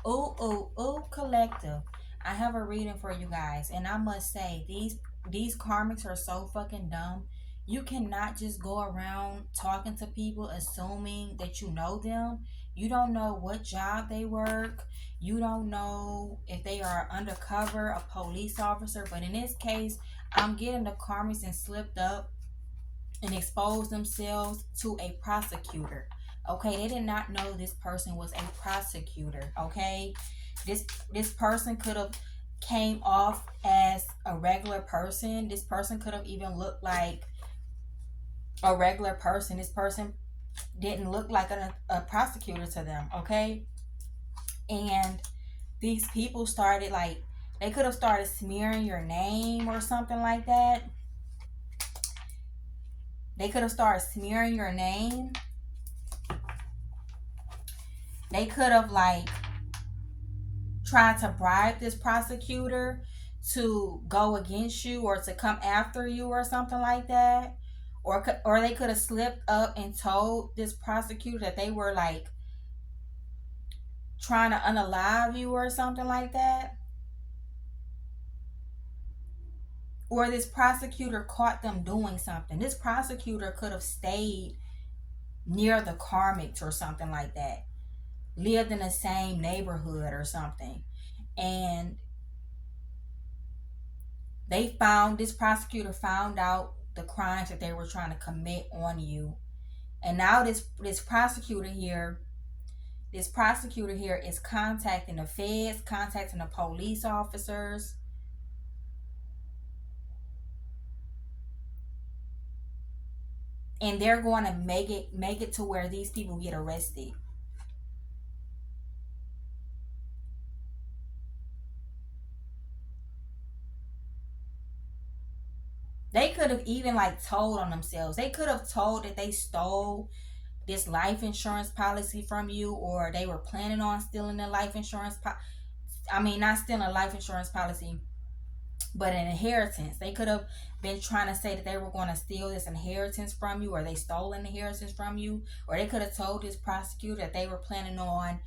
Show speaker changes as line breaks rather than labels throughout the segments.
Ooh, collective. I have a reading for you guys, and I must say these karmics are so fucking dumb. You cannot just go around talking to people assuming that you know them. You don't know what job they work. You don't know if they are undercover, a police officer. But in this case, I'm getting the karmics and slipped up and exposed themselves to a prosecutor. Okay, they did not know this person was a prosecutor. Okay, this person could have came off as a regular person. This person could have even looked like a regular person. This person didn't look like a prosecutor to them. Okay, and these people started like they could have started smearing your name or something like that. They could have started smearing your name. They could have like tried to bribe this prosecutor to go against you or to come after you or something like that. Or they could have slipped up and told this prosecutor that they were like trying to unalive you or something like that. Or this prosecutor caught them doing something. This prosecutor could have stayed near the Karmics or something like that, lived in the same neighborhood or something. And this prosecutor found out the crimes that they were trying to commit on you. And now this prosecutor here is contacting the feds, contacting the police officers, and they're going to make it to where these people get arrested. They could have even like told on themselves. They could have told that they stole this life insurance policy from you, or they were planning on stealing the life insurance I mean, not stealing a life insurance policy, but an inheritance. They could have been trying to say that they were going to steal this inheritance from you, or they stole an inheritance from you, or they could have told this prosecutor that they were planning on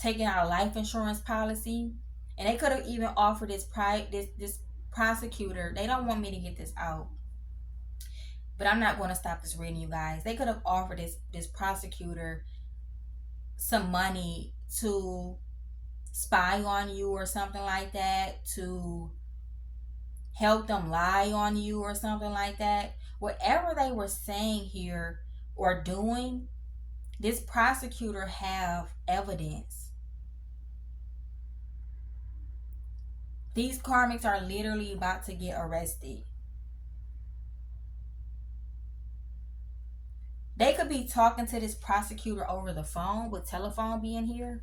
taking out a life insurance policy. And they could have even offered this prosecutor. They don't want me to get this out, but I'm not going to stop this reading, you guys. They could have offered this prosecutor some money to spy on you or something like that, to help them lie on you or something like that. Whatever they were saying here or doing, this prosecutor have evidence. These karmics are literally about to get arrested. They could be talking to this prosecutor over the phone with telephone being here.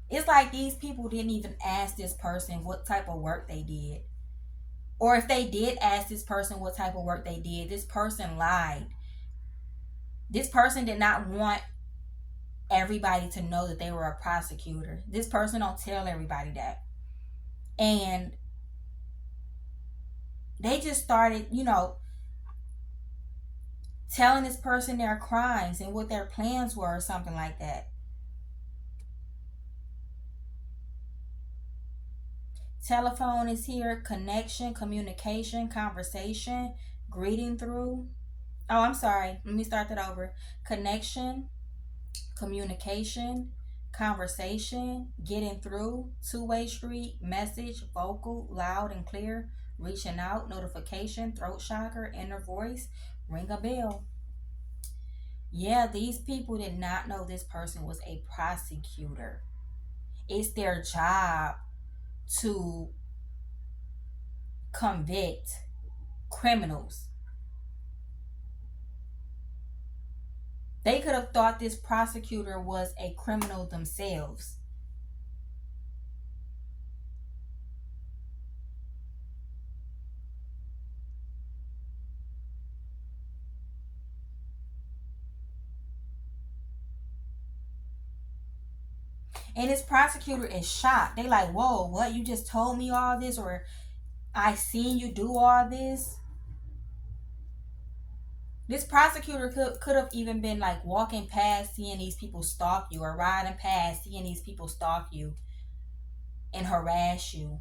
It's like these people didn't even ask this person what type of work they did. Or if they did ask this person what type of work they did, this person lied. This person did not want everybody to know that they were a prosecutor. This person don't tell everybody that. And they just started, telling this person their crimes and what their plans were or something like that. Telephone is here, connection, communication, conversation, greeting through. Oh, I'm sorry. Let me start that over. Connection, communication, conversation, getting through, two-way street, message, vocal, loud and clear, reaching out, notification, throat chakra, inner voice, ring a bell. Yeah, these people did not know this person was a prosecutor. It's their job to convict criminals. They could have thought this prosecutor was a criminal themselves. And this prosecutor is shocked. They like, whoa, what? You just told me all this, or I seen you do all this? This prosecutor could have even been like walking past, seeing these people stalk you, or riding past, seeing these people stalk you and harass you.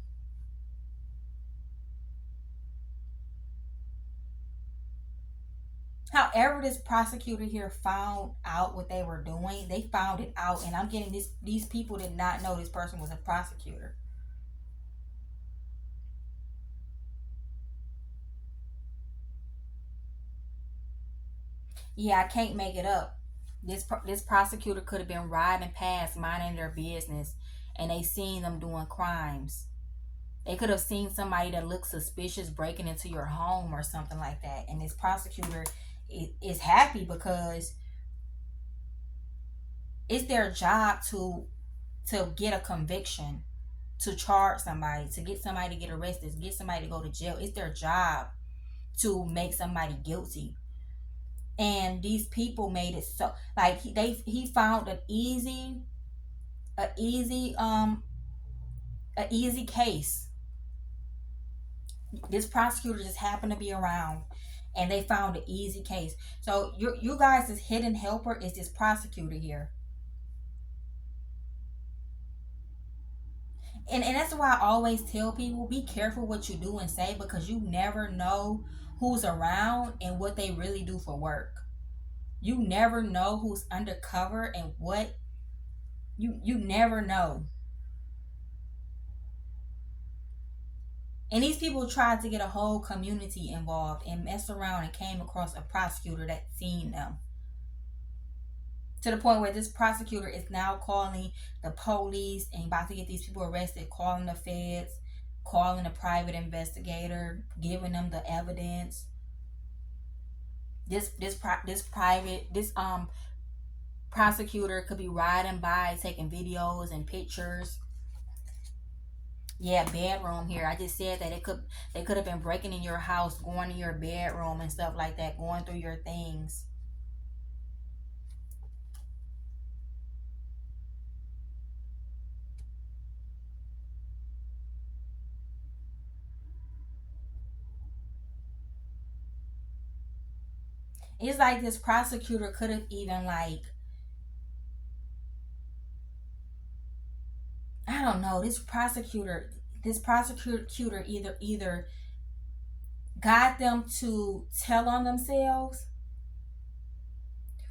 However, this prosecutor here found out what they were doing. They found it out, and I'm getting this. These people did not know this person was a prosecutor. Yeah, I can't make it up. This prosecutor could have been riding past, minding their business, and they seen them doing crimes. They could have seen somebody that looks suspicious breaking into your home or something like that. And this prosecutor is happy because it's their job to get a conviction, to charge somebody, to get somebody to get arrested, to get somebody to go to jail. It's their job to make somebody guilty. And these people made it so like he found a easy a easy case. This prosecutor just happened to be around, and they found an easy case. So you guys' hidden helper is this prosecutor here. And that's why I always tell people, be careful what you do and say, because you never know who's around and what they really do for work. You never know who's undercover and what you never know. And these people tried to get a whole community involved and messed around and came across a prosecutor that seen them. To the point where this prosecutor is now calling the police and about to get these people arrested, calling the feds, calling a private investigator, giving them the evidence. This prosecutor could be riding by taking videos and pictures. Yeah, bedroom here. I just said that they could have been breaking in your house, going to your bedroom and stuff like that, going through your things. It's like this prosecutor could have even like, I don't know, this prosecutor either got them to tell on themselves,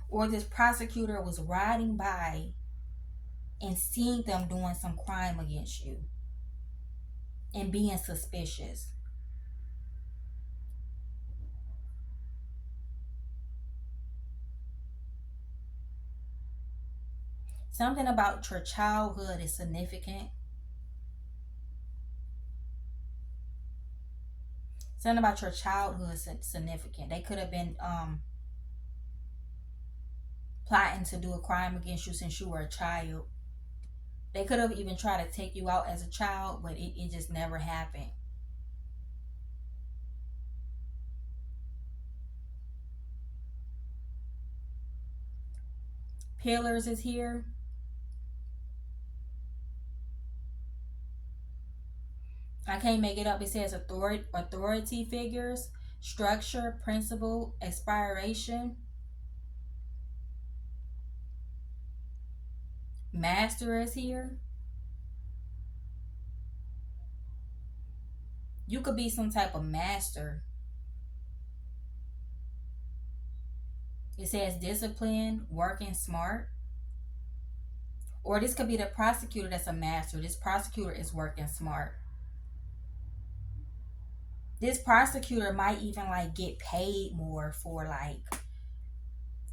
or this prosecutor was riding by and seeing them doing some crime against you and being suspicious. Something about your childhood is significant. Something about your childhood is significant. They could have been plotting to do a crime against you since you were a child. They could have even tried to take you out as a child, but it just never happened. Pillars is here. I can't make it up. It says authority figures, structure, principle, aspiration. Master is here. You could be some type of master. It says discipline, working smart. Or this could be the prosecutor that's a master. This prosecutor is working smart. This prosecutor might even like get paid more for like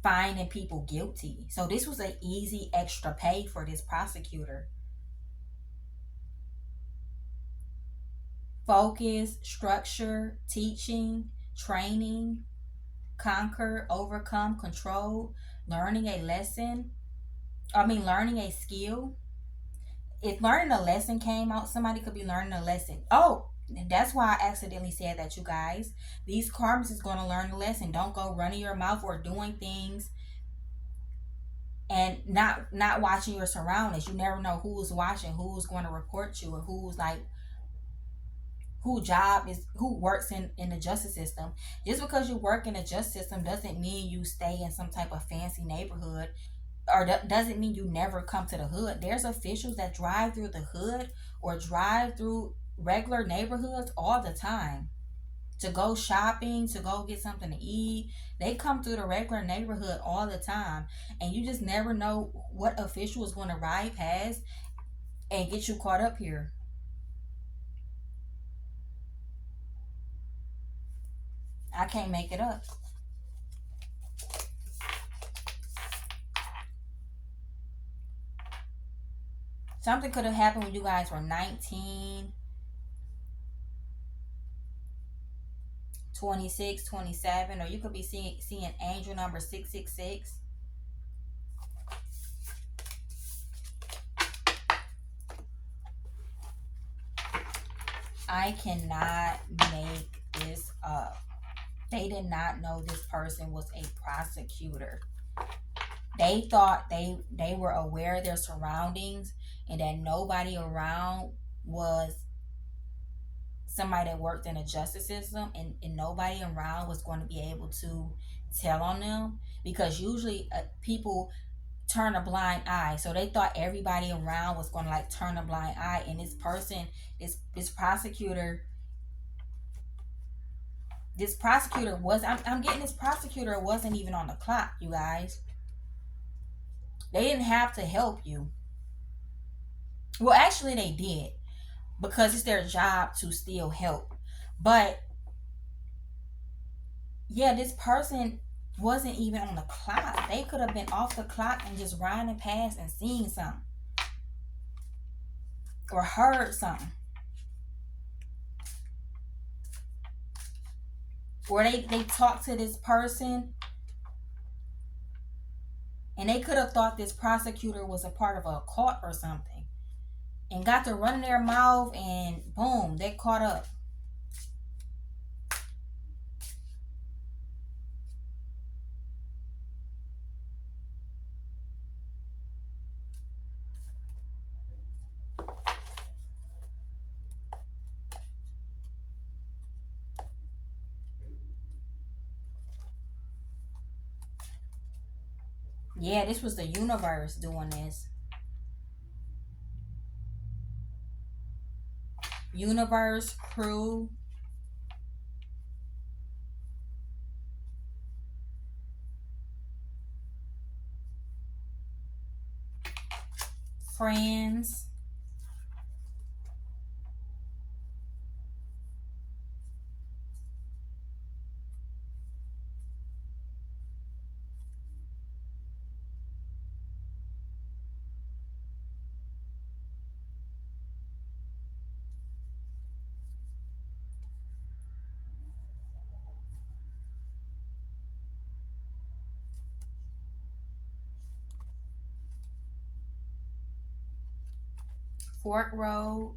finding people guilty. So this was an easy extra pay for this prosecutor. Focus, structure, teaching, training, conquer, overcome, control, learning a lesson. Learning a skill. If learning a lesson came out, somebody could be learning a lesson. Oh, that's why I accidentally said that, you guys. These karmics is going to learn a lesson. Don't go running your mouth or doing things and not watching your surroundings. You never know who's watching, who's going to report you, or who's like who works in the justice system. Just because you work in the justice system doesn't mean you stay in some type of fancy neighborhood, or doesn't mean you never come to the hood. There's officials that drive through the hood or drive through regular neighborhoods all the time to go shopping, to go get something to eat. They come through the regular neighborhood all the time, and you just never know what official is going to ride past and get you caught up here. I can't make it up. Something could have happened when you guys were 19, 26, 27, or you could be seeing angel number 666. I cannot make this up. They did not know this person was a prosecutor. They thought they were aware of their surroundings and that nobody around was somebody that worked in the justice system, and nobody around was going to be able to tell on them, because usually people turn a blind eye. So they thought everybody around was going to like turn a blind eye, and this person, this prosecutor, I'm getting this prosecutor wasn't even on the clock, you guys. They didn't have to help you. Well, actually they did, because it's their job to still help. But yeah, this person wasn't even on the clock. They could have been off the clock and just riding past and seeing something or heard something. Or they talked to this person, and they could have thought this prosecutor was a part of a cult or something, and got to running their mouth, and boom, they caught up. Yeah, this was the universe doing this. Universe, crew, friends. Fork Road.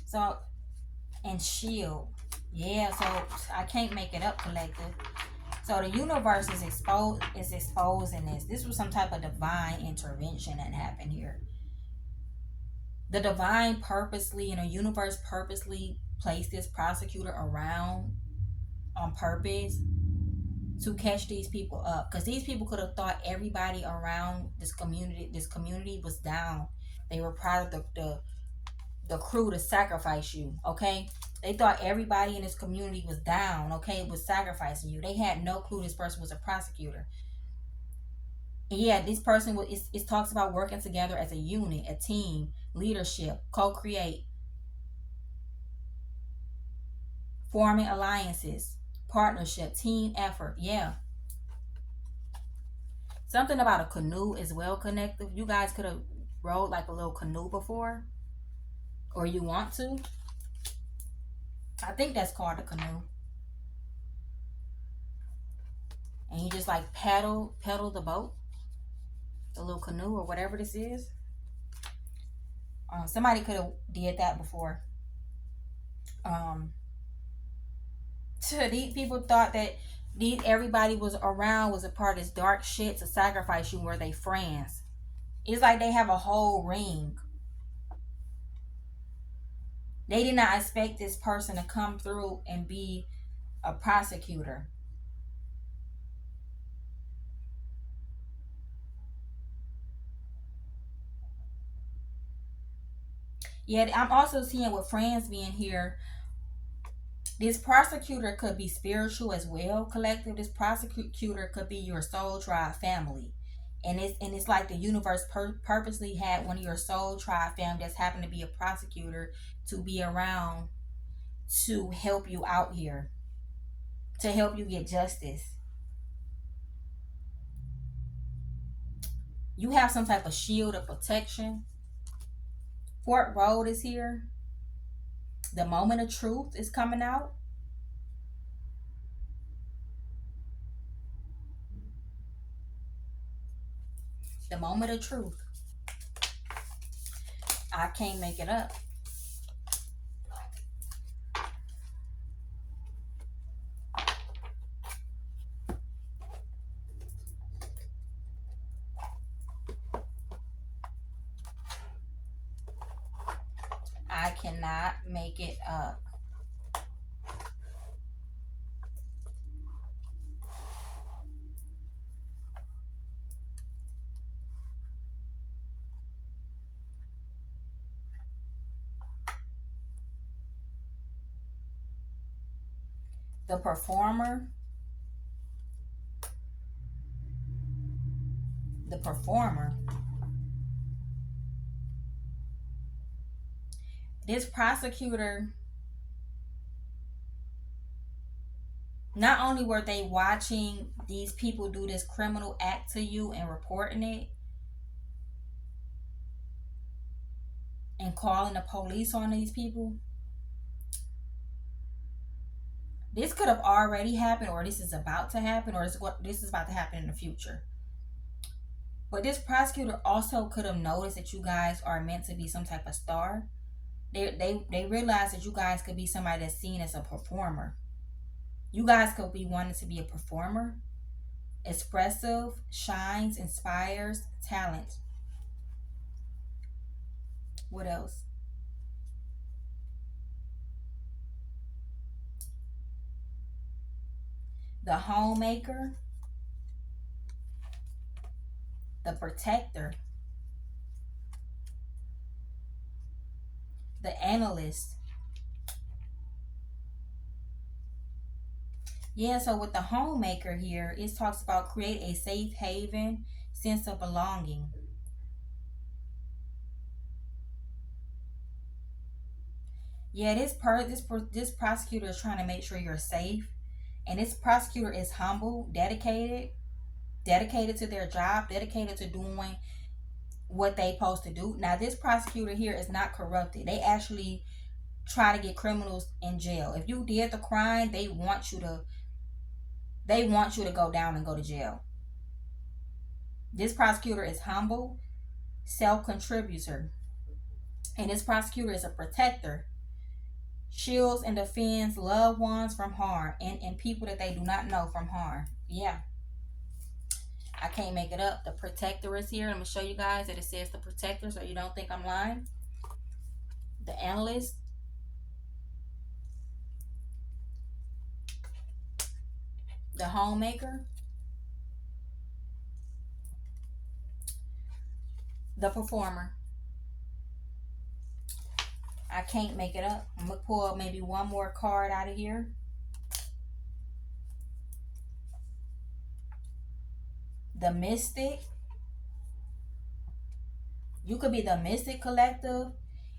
So, and Shield. Yeah, so I can't make it up, collective. So the universe is exposing this. This was some type of divine intervention that happened here. The divine purposely, universe purposely placed this prosecutor around on purpose to catch these people up, because these people could have thought everybody around this community was down. They were proud of the crew to sacrifice you, okay? They thought everybody in this community was down, okay, was sacrificing you. They had no clue this person was a prosecutor. And yeah, this person was, it talks about working together as a unit, a team, leadership, co-create, forming alliances, partnership, team effort. Yeah. Something about a canoe as well, connective. You guys could have rode like a little canoe before, or you want to. I think that's called a canoe. And you just like pedal the boat, the little canoe or whatever this is. Somebody could have did that before. Um, these people thought that everybody was around was a part of this dark shit to sacrifice you, were they friends. It's like they have a whole ring. They did not expect this person to come through and be a prosecutor. Yet I'm also seeing with friends being here, this prosecutor could be spiritual as well, collective. This prosecutor could be your soul tribe family. And it's like the universe purposely had one of your soul tribe family that's happened to be a prosecutor to be around to help you out here, to help you get justice. You have some type of shield of protection. Fort Road is here. The moment of truth is coming out. The moment of truth. I can't make it up. I cannot make it up. The performer. The performer. This prosecutor, not only were they watching these people do this criminal act to you and reporting it and calling the police on these people, this could have already happened, or this is about to happen, or this is about to happen in the future. But this prosecutor also could have noticed that you guys are meant to be some type of star. They realize that you guys could be somebody that's seen as a performer. You guys could be wanting to be a performer, expressive, shines, inspires, talent. What else? The homemaker, the protector, the analyst. Yeah, so with the homemaker here, it talks about create a safe haven, sense of belonging. Yeah, this prosecutor is trying to make sure you're safe, and this prosecutor is humble, dedicated to their job, dedicated to doing what they supposed to do. Now, this prosecutor here is not corrupted. They actually try to get criminals in jail. If you did the crime, they want you to go down and go to jail. This prosecutor is humble, self-contributor, and this prosecutor is a protector. Shields and defends loved ones from harm and people that they do not know from harm. Yeah, I can't make it up. The protector is here. I'm going to show you guys that it says the protector so you don't think I'm lying. The analyst. The homemaker. The performer. I can't make it up. I'm going to pull maybe one more card out of here. The mystic. You could be the mystic collective,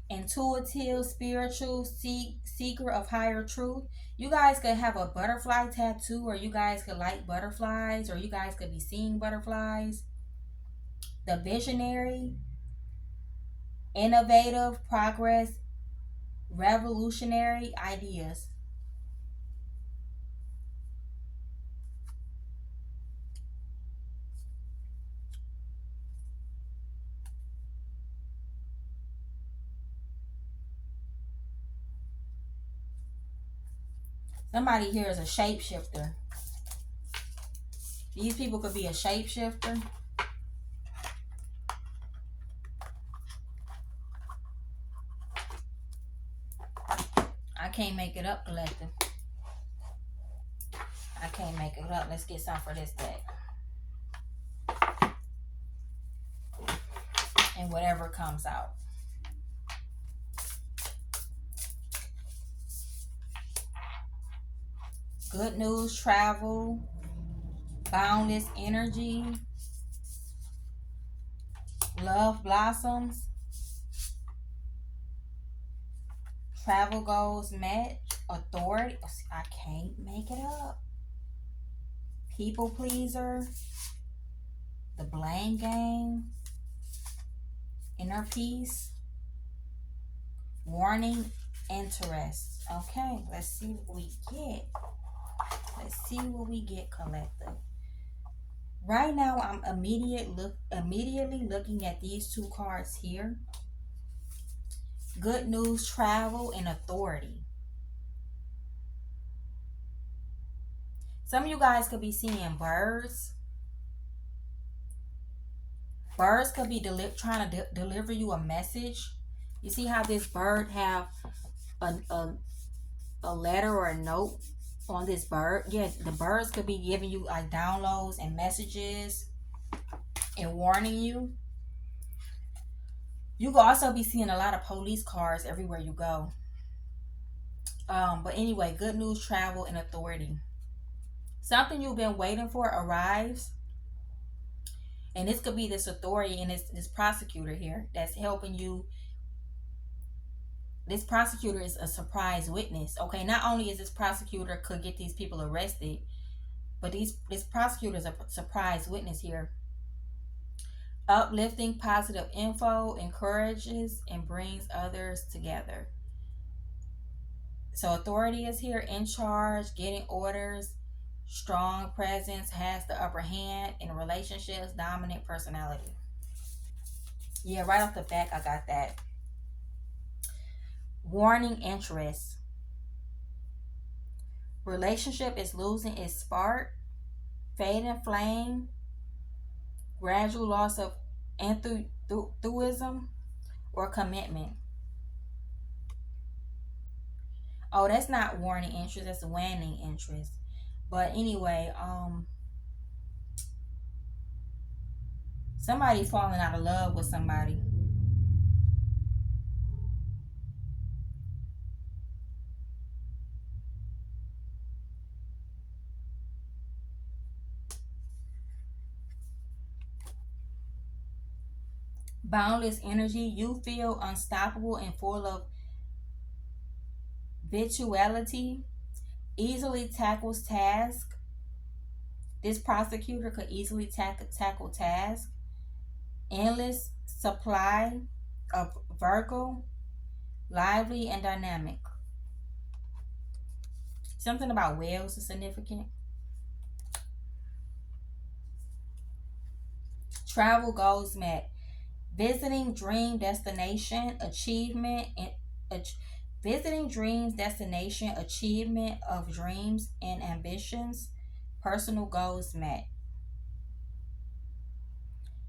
intuitive, spiritual, seeker of higher truth. You guys could have a butterfly tattoo, or you guys could like butterflies, or you guys could be seeing butterflies. The visionary, innovative, progress, revolutionary ideas. Somebody here is a shapeshifter. These people could be a shapeshifter. I can't make it up, collective. I can't make it up. Let's get some for this deck. And whatever comes out. Good news, travel, boundless energy, love blossoms, travel goals met, authority. I can't make it up. People pleaser, the blame game, inner peace, warning, interest. Okay, let's see what we get. Let's see what we get, collective. Right now, I'm immediately looking at these two cards here. Good news, travel, and authority. Some of you guys could be seeing birds. Birds could be trying to deliver you a message. You see how this bird have a letter or a note on this bird? Yeah, the birds could be giving you like downloads and messages and warning you. You could also be seeing a lot of police cars everywhere you go. But anyway, good news, travel, and authority. Something you've been waiting for arrives. And this could be this authority and this prosecutor here that's helping you. This prosecutor is a surprise witness. Okay, not only is this prosecutor could get these people arrested, but this prosecutor is a surprise witness here. Uplifting positive info encourages and brings others together. So authority is here, in charge, getting orders, strong presence, has the upper hand in relationships, dominant personality. Yeah, right off the back, I got that. Warning, interest. Relationship is losing its spark, fading flame, gradual loss of enthusiasm or commitment. Oh, that's not warning interest, that's waning interest. But anyway, somebody falling out of love with somebody. Boundless energy, you feel unstoppable and full of vitality, easily tackles tasks. This prosecutor could easily tackle tasks. Endless supply of Virgo, lively and dynamic. Something about whales is significant. Travel goals met. Visiting dream destination, achievement, and visiting dreams destination, achievement of dreams and ambitions, personal goals met.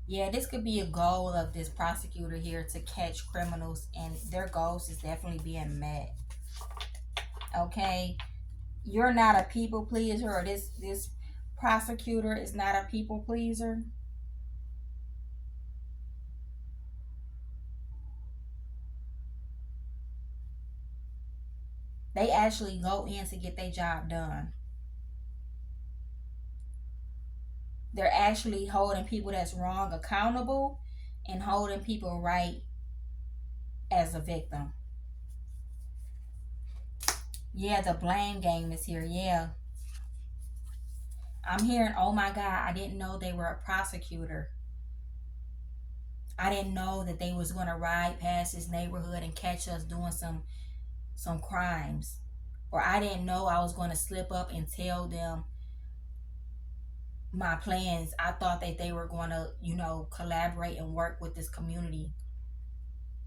Yeah, this could be a goal of this prosecutor here to catch criminals, and their goals is definitely being met. Okay, you're not a people pleaser, or this prosecutor is not a people pleaser. They actually go in to get their job done. They're actually holding people that's wrong accountable and holding people right as a victim. Yeah, the blame game is here. Yeah. I'm hearing, oh my God, I didn't know they were a prosecutor. I didn't know that they was going to ride past this neighborhood and catch us doing some crimes. Or I didn't know I was going to slip up and tell them my plans. I thought that they were going to, collaborate and work with this community.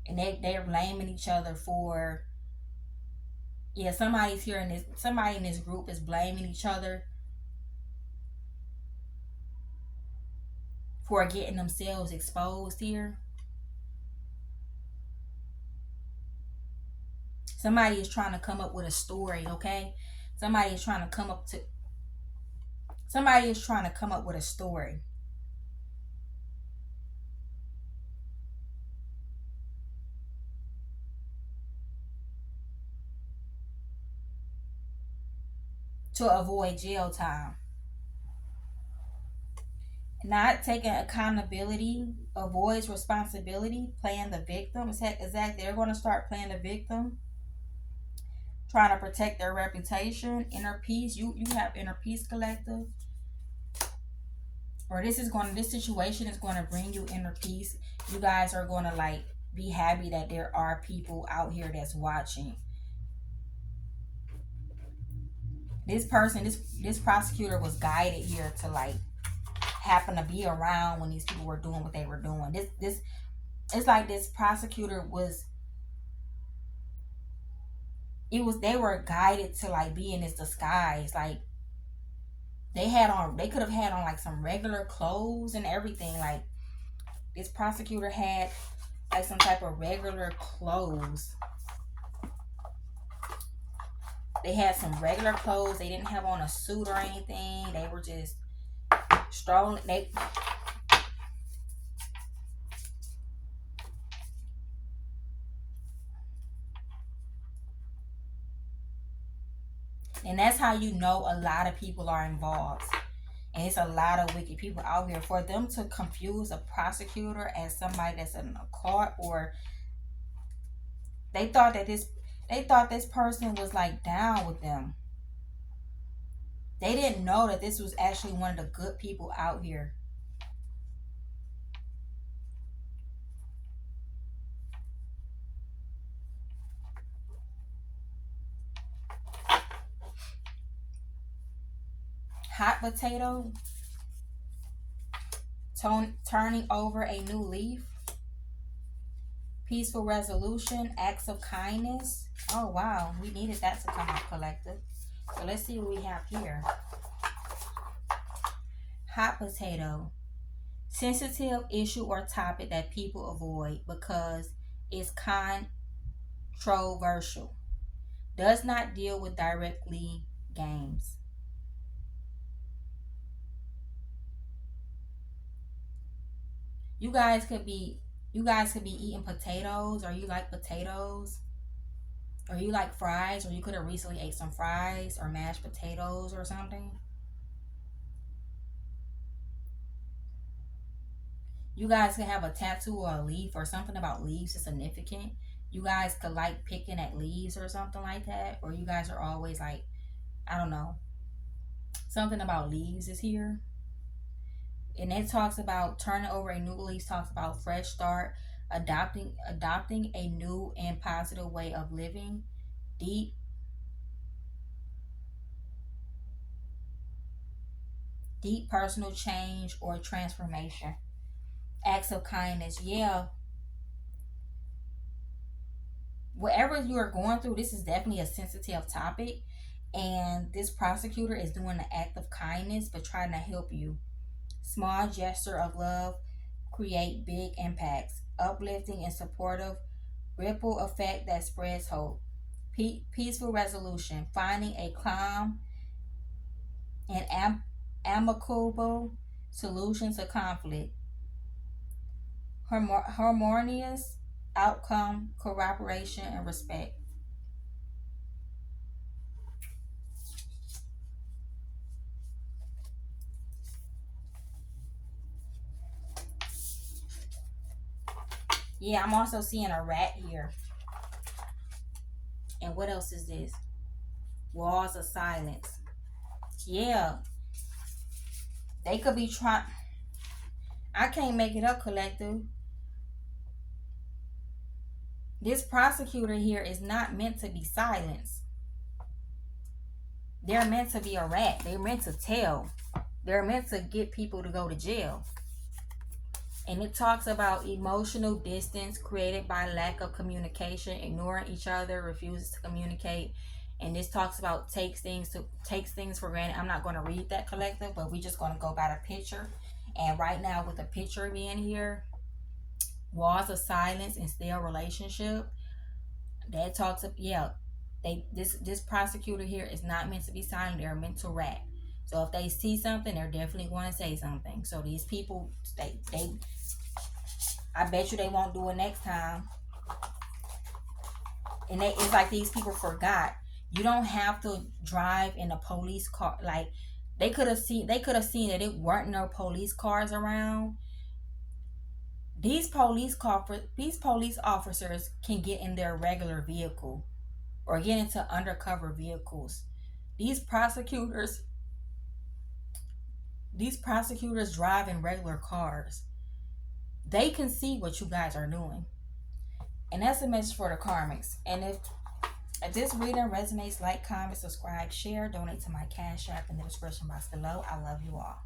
And they're blaming each other for, yeah, somebody in this group is blaming each other for getting themselves exposed here. Somebody is trying to come up with a story, okay? Somebody is trying to come up to somebody is trying to come up with a story to avoid jail time. Not taking accountability, avoids responsibility, playing the victim. Exactly. They're going to start playing the victim, trying to protect their reputation, inner peace. You have inner peace, collective. Or this situation is going to bring you inner peace. You guys are going to like be happy that there are people out here that's watching. This person, this prosecutor was guided here to like happen to be around when these people were doing what they were doing. This it's like this prosecutor was, they were guided to like be in this disguise. Like they could have had on like some regular clothes and everything. Like this prosecutor had like some type of regular clothes. They had some regular clothes. They didn't have on a suit or anything. They were just strolling. And that's how you know a lot of people are involved. And it's a lot of wicked people out here. For them to confuse a prosecutor as somebody that's in a court, or they thought this person was like down with them. They didn't know that this was actually one of the good people out here. Hot potato, turning over a new leaf, peaceful resolution, acts of kindness. Oh wow, we needed that to come out, collective. So let's see what we have here. Hot potato, sensitive issue or topic that people avoid because it's controversial, does not deal with directly games. You guys could be eating potatoes, or you like potatoes, or you like fries, or you could have recently ate some fries or mashed potatoes or something. You guys could have a tattoo or a leaf, or something about leaves is significant. You guys could like picking at leaves or something like that, or you guys are always like, I don't know, something about leaves is here. And it talks about turning over a new leaf, talks about fresh start, adopting a new and positive way of living, deep deep personal change or transformation, acts of kindness. Yeah, whatever you are going through, this is definitely a sensitive topic, and this prosecutor is doing the act of kindness but trying to help you. Small gesture of love create big impacts, uplifting and supportive, ripple effect that spreads hope. Peaceful resolution, finding a calm and amicable solution to conflict. Harmonious outcome, cooperation, and respect. Yeah, I'm also seeing a rat here. And what else is this? Walls of silence. Yeah, they could be trying. I can't make it up, collective. This prosecutor here is not meant to be silenced. They're meant to be a rat. They're meant to tell. They're meant to get people to go to jail. And it talks about emotional distance created by lack of communication, ignoring each other, refuses to communicate. And this talks about takes things for granted. I'm not going to read that, collective, but we're just going to go by the picture. And right now, with the picture being here, walls of silence and stale relationship. That talks of, yeah. This prosecutor here is not meant to be silent. They're meant to rat. So if they see something, they're definitely going to say something. So these people, they I bet you they won't do it next time. And it's like these people forgot. You don't have to drive in a police car. Like they could have seen that it weren't no police cars around. These police officers can get in their regular vehicle or get into undercover vehicles. These prosecutors, these prosecutors drive in regular cars. They can see what you guys are doing. And that's a message for the Karmics. And if this reading resonates, like, comment, subscribe, share, donate to my Cash App in the description box below. I love you all.